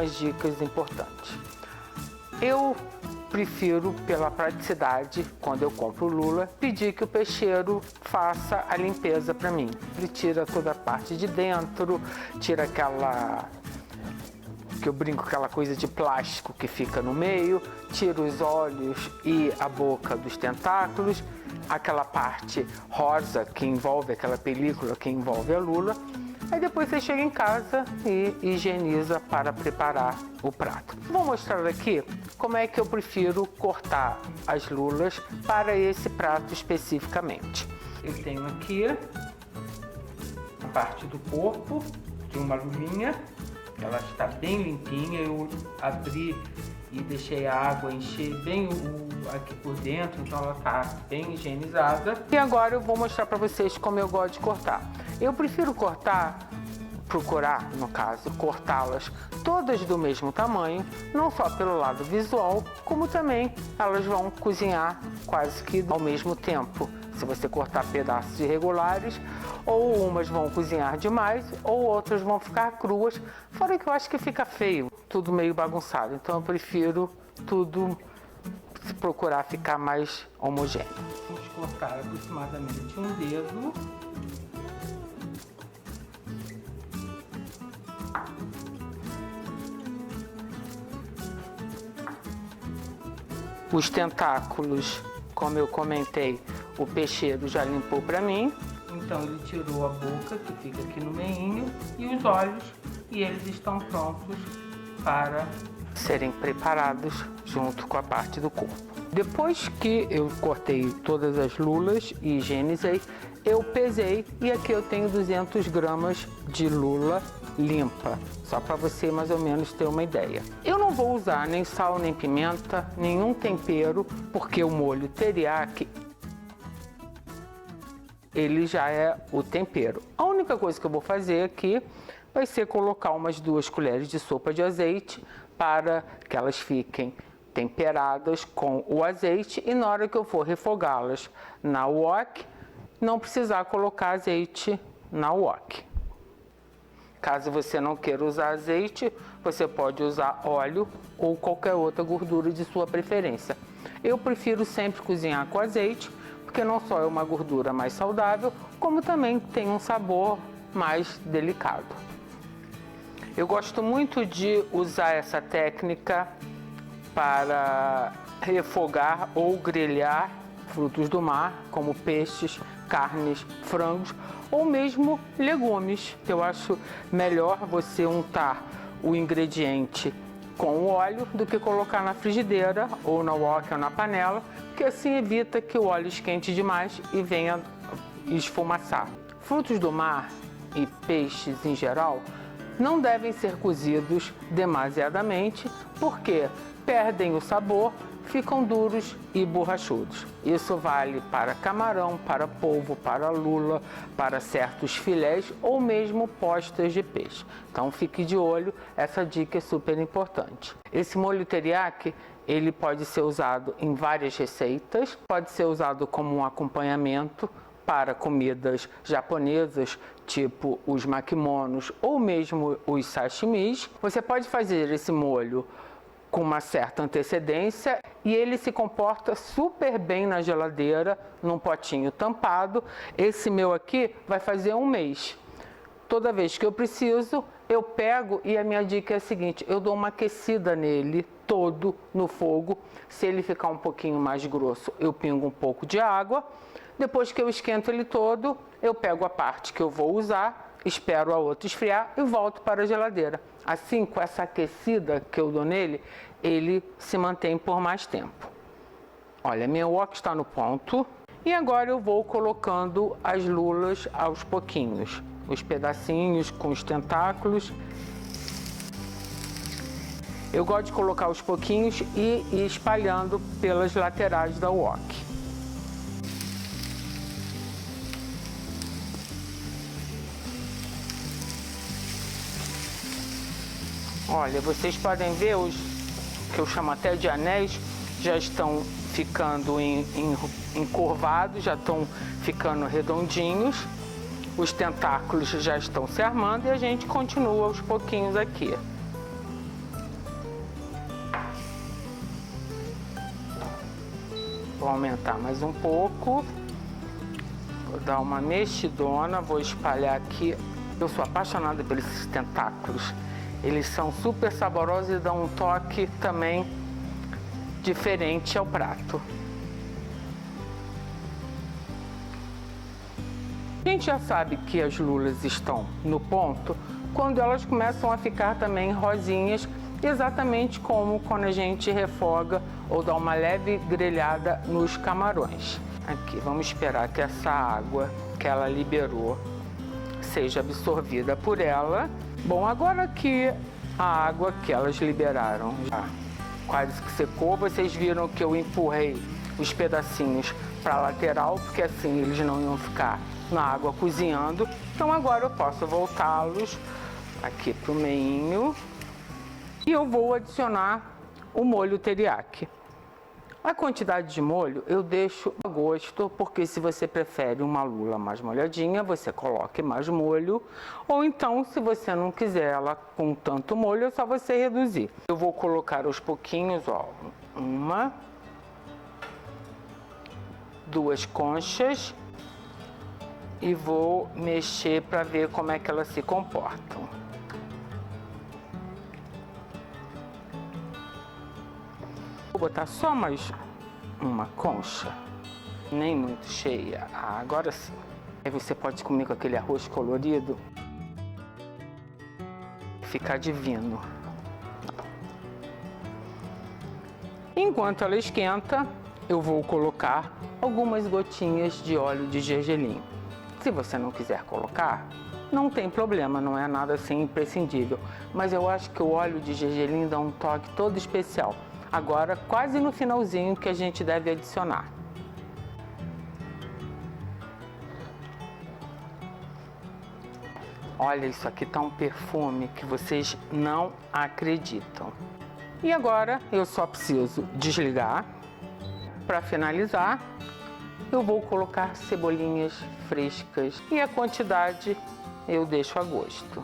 As dicas importantes. Eu prefiro, pela praticidade, quando eu compro lula, pedir que o peixeiro faça a limpeza para mim. Ele tira toda a parte de dentro, tira aquela, que eu brinco, aquela coisa de plástico que fica no meio, tira os olhos e a boca dos tentáculos, aquela parte rosa que envolve, aquela película que envolve a lula. Aí depois você chega em casa e higieniza para preparar o prato. Vou mostrar aqui como é que eu prefiro cortar as lulas para esse prato especificamente. Eu tenho aqui a parte do corpo de uma lulinha. Ela está bem limpinha, eu abri e deixei a água encher bem aqui por dentro, então ela está bem higienizada. E agora eu vou mostrar para vocês como eu gosto de cortar. Eu prefiro procurar, no caso, cortá-las todas do mesmo tamanho, não só pelo lado visual, como também elas vão cozinhar quase que ao mesmo tempo. Se você cortar pedaços irregulares, ou umas vão cozinhar demais, ou outras vão ficar cruas, fora que eu acho que fica feio, tudo meio bagunçado. Então eu prefiro tudo procurar ficar mais homogêneo. Vamos cortar aproximadamente um dedo. Os tentáculos, como eu comentei, o peixeiro já limpou para mim. Então ele tirou a boca, que fica aqui no meinho, e os olhos, e eles estão prontos para serem preparados junto com a parte do corpo. Depois que eu cortei todas as lulas e higienizei, eu pesei e aqui eu tenho 200 gramas de lula limpa, só para você mais ou menos ter uma ideia. Eu não vou usar nem sal, nem pimenta, nenhum tempero, porque o molho teriyaki, ele já é o tempero. A única coisa que eu vou fazer aqui vai ser colocar umas 2 colheres de sopa de azeite para que elas fiquem temperadas com o azeite e na hora que eu for refogá-las na wok, não precisar colocar azeite na wok. Caso você não queira usar azeite, você pode usar óleo ou qualquer outra gordura de sua preferência. Eu prefiro sempre cozinhar com azeite, porque não só é uma gordura mais saudável, como também tem um sabor mais delicado. Eu gosto muito de usar essa técnica para refogar ou grelhar frutos do mar, como peixes, carnes, frangos ou mesmo legumes. Eu acho melhor você untar o ingrediente com o óleo do que colocar na frigideira ou na wok ou na panela, porque assim evita que o óleo esquente demais e venha esfumaçar. Frutos do mar e peixes em geral não devem ser cozidos demasiadamente, porque perdem o sabor, ficam duros e borrachudos. Isso vale para camarão, para polvo, para lula, para certos filés ou mesmo postas de peixe. Então fique de olho, essa dica é super importante. Esse molho teriyaki, ele pode ser usado em várias receitas, pode ser usado como um acompanhamento para comidas japonesas, tipo os makimonos ou mesmo os sashimis. Você pode fazer esse molho com uma certa antecedência e ele se comporta super bem na geladeira, num potinho tampado. Esse meu aqui vai fazer 1 mês. Toda vez que eu preciso, eu pego e a minha dica é a seguinte: eu dou uma aquecida nele todo no fogo. Se ele ficar um pouquinho mais grosso, eu pingo um pouco de água. Depois que eu esquento ele todo, eu pego a parte que eu vou usar, espero a outra esfriar e volto para a geladeira. Assim, com essa aquecida que eu dou nele, ele se mantém por mais tempo. Olha, minha wok está no ponto. E agora eu vou colocando as lulas aos pouquinhos. Os pedacinhos com os tentáculos. Eu gosto de colocar aos pouquinhos e ir espalhando pelas laterais da wok. Olha, vocês podem ver os que eu chamo até de anéis, já estão ficando encurvados, já estão ficando redondinhos. Os tentáculos já estão se armando e a gente continua aos pouquinhos aqui. Vou aumentar mais um pouco. Vou dar uma mexidona, vou espalhar aqui. Eu sou apaixonada por esses tentáculos. Eles são super saborosos e dão um toque também diferente ao prato. A gente já sabe que as lulas estão no ponto quando elas começam a ficar também rosinhas, exatamente como quando a gente refoga ou dá uma leve grelhada nos camarões. Aqui, vamos esperar que essa água que ela liberou seja absorvida por ela. Bom, agora que a água que elas liberaram já quase que secou, vocês viram que eu empurrei os pedacinhos para a lateral, porque assim eles não iam ficar na água cozinhando. Então agora eu posso voltá-los aqui para o meinho e eu vou adicionar o molho teriyaki. A quantidade de molho eu deixo a gosto, porque se você prefere uma lula mais molhadinha, você coloque mais molho, ou então, se você não quiser ela com tanto molho, é só você reduzir. Eu vou colocar aos pouquinhos, ó, 1, 2 conchas e vou mexer para ver como é que elas se comportam. Vou botar só mais uma concha, nem muito cheia. Agora sim. Aí você pode comer com aquele arroz colorido. Fica divino. Enquanto ela esquenta, eu vou colocar algumas gotinhas de óleo de gergelim. Se você não quiser colocar, não tem problema, não é nada assim imprescindível. Mas eu acho que o óleo de gergelim dá um toque todo especial. Agora, quase no finalzinho que a gente deve adicionar. Olha, isso aqui tá um perfume que vocês não acreditam. E agora eu só preciso desligar. Para finalizar, eu vou colocar cebolinhas frescas e a quantidade eu deixo a gosto.